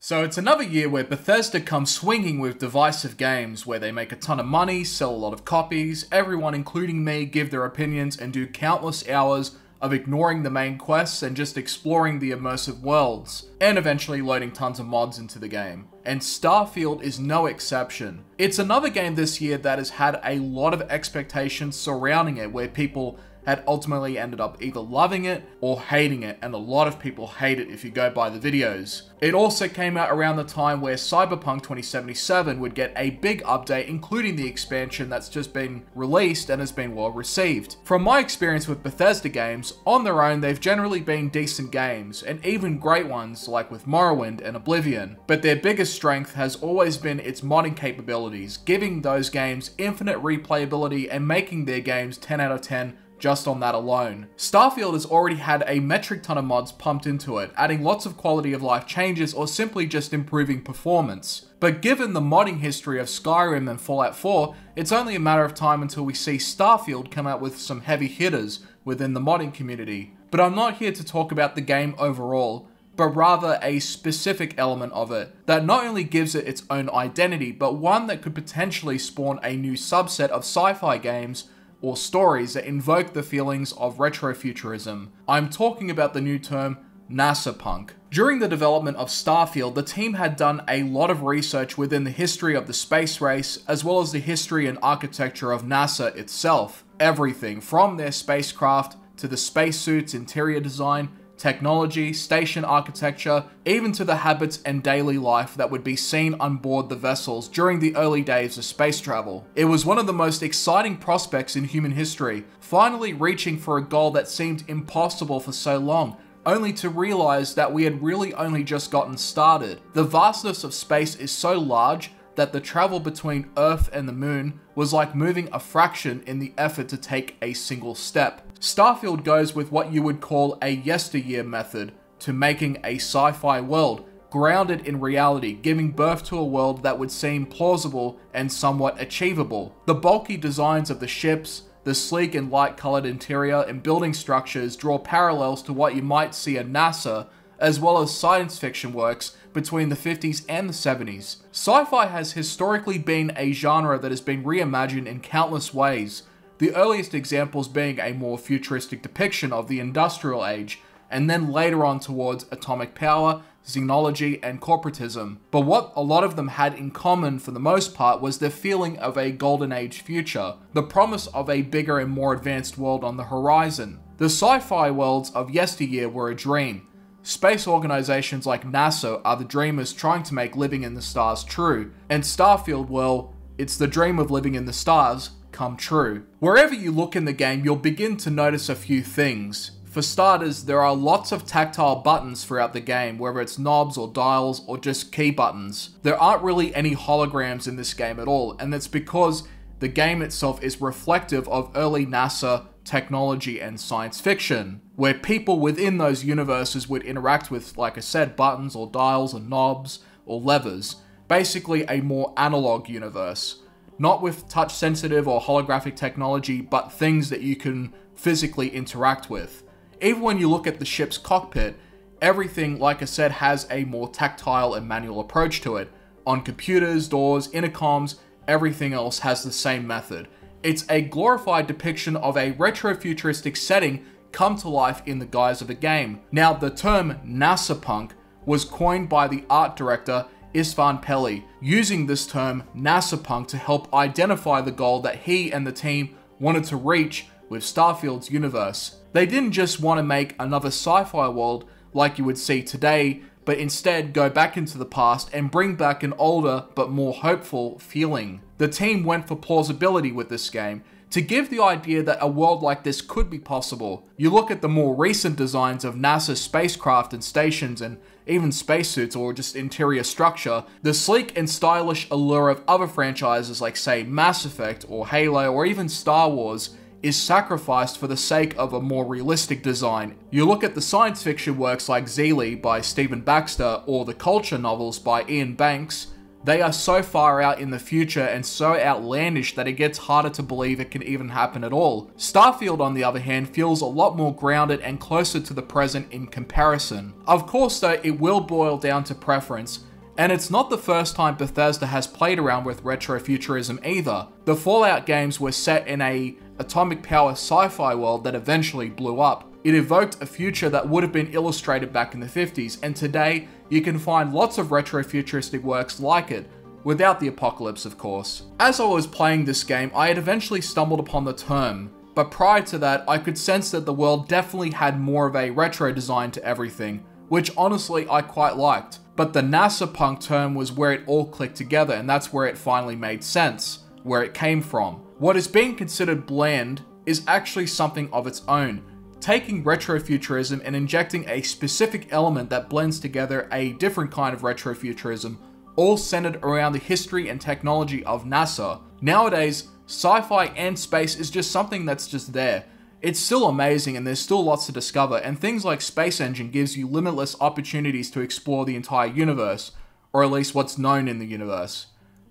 So it's another year where Bethesda comes swinging with divisive games where they make a ton of money, sell a lot of copies, everyone including me give their opinions and do countless hours of ignoring the main quests and just exploring the immersive worlds, and eventually loading tons of mods into the game. And Starfield is no exception. It's another game this year that has had a lot of expectations surrounding it, where people had ultimately ended up either loving it or hating it, and a lot of people hate it if you go by the videos. It also came out around the time where Cyberpunk 2077 would get a big update, including the expansion that's just been released and has been well received. From my experience with Bethesda games, on their own they've generally been decent games, and even great ones like with Morrowind and Oblivion, but their biggest strength has always been its modding capabilities, giving those games infinite replayability and making their games 10 out of 10 just on that alone. Starfield has already had a metric ton of mods pumped into it, adding lots of quality of life changes or simply just improving performance. But given the modding history of Skyrim and Fallout 4, it's only a matter of time until we see Starfield come out with some heavy hitters within the modding community. But I'm not here to talk about the game overall, but rather a specific element of it that not only gives it its own identity, but one that could potentially spawn a new subset of sci-fi games or stories that invoke the feelings of retro futurism. I'm talking about the new term NASApunk. During the development of Starfield, the team had done a lot of research within the history of the space race, as well as the history and architecture of NASA itself. Everything from their spacecraft to the spacesuits' interior design, technology, station architecture, even to the habits and daily life that would be seen on board the vessels during the early days of space travel. It was one of the most exciting prospects in human history, finally reaching for a goal that seemed impossible for so long, only to realize that we had really only just gotten started. The vastness of space is so large that the travel between Earth and the Moon was like moving a fraction in the effort to take a single step. Starfield goes with what you would call a yesteryear method to making a sci-fi world, grounded in reality, giving birth to a world that would seem plausible and somewhat achievable. The bulky designs of the ships, the sleek and light-colored interior and building structures draw parallels to what you might see at NASA, as well as science fiction works between the 50s and the 70s. Sci-fi has historically been a genre that has been reimagined in countless ways, the earliest examples being a more futuristic depiction of the industrial age, and then later on towards atomic power, xenology, and corporatism. But what a lot of them had in common for the most part was their feeling of a golden age future, the promise of a bigger and more advanced world on the horizon. The sci-fi worlds of yesteryear were a dream. Space organizations like NASA are the dreamers trying to make living in the stars true, and Starfield, well, it's the dream of living in the stars come true. Wherever you look in the game, you'll begin to notice a few things. For starters, there are lots of tactile buttons throughout the game, whether it's knobs or dials or just key buttons. There aren't really any holograms in this game at all, and that's because the game itself is reflective of early NASA technology and science fiction, where people within those universes would interact with, like I said, buttons or dials or knobs or levers. Basically a more analog universe. Not with touch-sensitive or holographic technology, but things that you can physically interact with. Even when you look at the ship's cockpit, everything, like I said, has a more tactile and manual approach to it. On computers, doors, intercoms, everything else has the same method. It's a glorified depiction of a retro-futuristic setting come to life in the guise of a game. Now, the term NASApunk was coined by the art director Istvan Pelli, using this term NASApunk to help identify the goal that he and the team wanted to reach with Starfield's universe. They didn't just want to make another sci-fi world like you would see today, but instead go back into the past and bring back an older but more hopeful feeling. The team went for plausibility with this game, to give the idea that a world like this could be possible. You look at the more recent designs of NASA's spacecraft and stations and even spacesuits or just interior structure, the sleek and stylish allure of other franchises like say Mass Effect or Halo or even Star Wars is sacrificed for the sake of a more realistic design. You look at the science fiction works like Zealey by Stephen Baxter or the culture novels by Ian Banks. They are so far out in the future and so outlandish that it gets harder to believe it can even happen at all. Starfield, on the other hand, feels a lot more grounded and closer to the present in comparison. Of course though, it will boil down to preference, And it's not the first time Bethesda has played around with retrofuturism either. The Fallout games were set in a atomic power sci-fi world that eventually blew up. It evoked a future that would have been illustrated back in the 50s, and today you can find lots of retrofuturistic works like it, without the apocalypse of course. As I was playing this game, I had eventually stumbled upon the term, but prior to that I could sense that the world definitely had more of a retro design to everything, which honestly I quite liked. But the NASApunk term was where it all clicked together, and that's where it finally made sense, where it came from. What is being considered bland is actually something of its own, taking retrofuturism and injecting a specific element that blends together a different kind of retrofuturism, all centered around the history and technology of NASA. Nowadays, sci-fi and space is just something that's just there. It's still amazing and there's still lots to discover, and things like Space Engine gives you limitless opportunities to explore the entire universe, or at least what's known in the universe.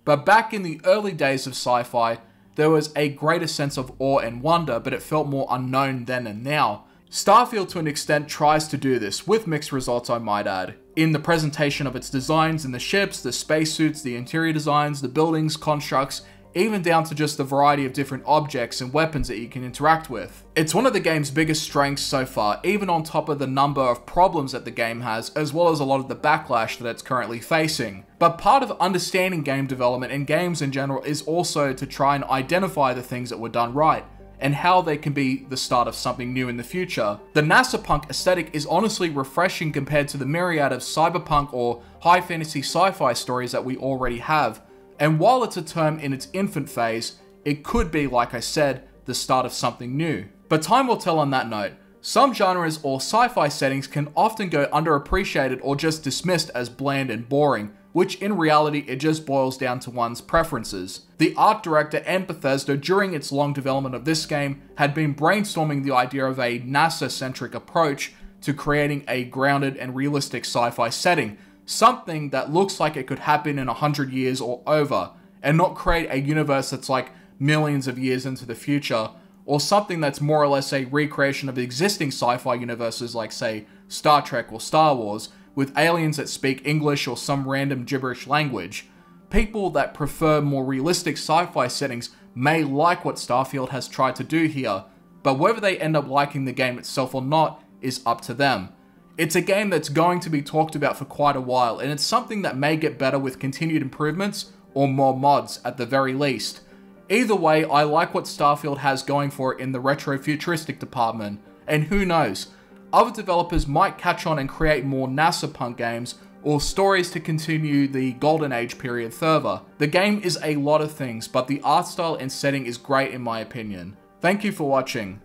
But back in the early days of sci-fi, there was a greater sense of awe and wonder, but it felt more unknown then and now. Starfield to an extent tries to do this, with mixed results I might add, in the presentation of its designs in the ships, the spacesuits, the interior designs, the buildings, constructs, even down to just the variety of different objects and weapons that you can interact with. It's one of the game's biggest strengths so far, even on top of the number of problems that the game has, as well as a lot of the backlash that it's currently facing. But part of understanding game development and games in general is also to try and identify the things that were done right, and how they can be the start of something new in the future. The NASApunk aesthetic is honestly refreshing compared to the myriad of cyberpunk or high fantasy sci-fi stories that we already have. And while it's a term in its infant phase, it could be, like I said, the start of something new. But time will tell on that note. Some genres or sci-fi settings can often go underappreciated or just dismissed as bland and boring, which in reality it just boils down to one's preferences. The art director and Bethesda during its long development of this game had been brainstorming the idea of a NASA-centric approach to creating a grounded and realistic sci-fi setting, something that looks like it could happen in 100 years or over, and not create a universe that's like millions of years into the future, or something that's more or less a recreation of existing sci-fi universes like say Star Trek or Star Wars, with aliens that speak English or some random gibberish language. People that prefer more realistic sci-fi settings may like what Starfield has tried to do here, but whether they end up liking the game itself or not is up to them. It's a game that's going to be talked about for quite a while, and it's something that may get better with continued improvements or more mods at the very least. Either way, I like what Starfield has going for it in the retro-futuristic department, and who knows, other developers might catch on and create more NASApunk games or stories to continue the Golden Age period further. The game is a lot of things, but the art style and setting is great in my opinion. Thank you for watching.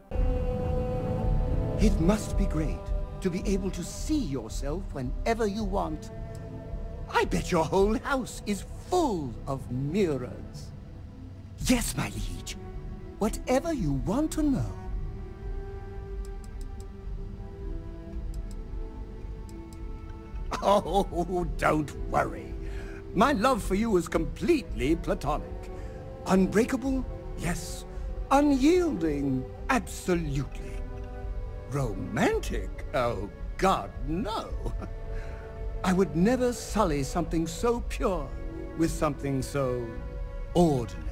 It must be great to be able to see yourself whenever you want. I bet your whole house is full of mirrors. Yes, my liege. Whatever you want to know. Oh, don't worry. My love for you is completely platonic. Unbreakable? Yes. Unyielding? Absolutely. Romantic? Oh, God, no. I would never sully something so pure with something so ordinary.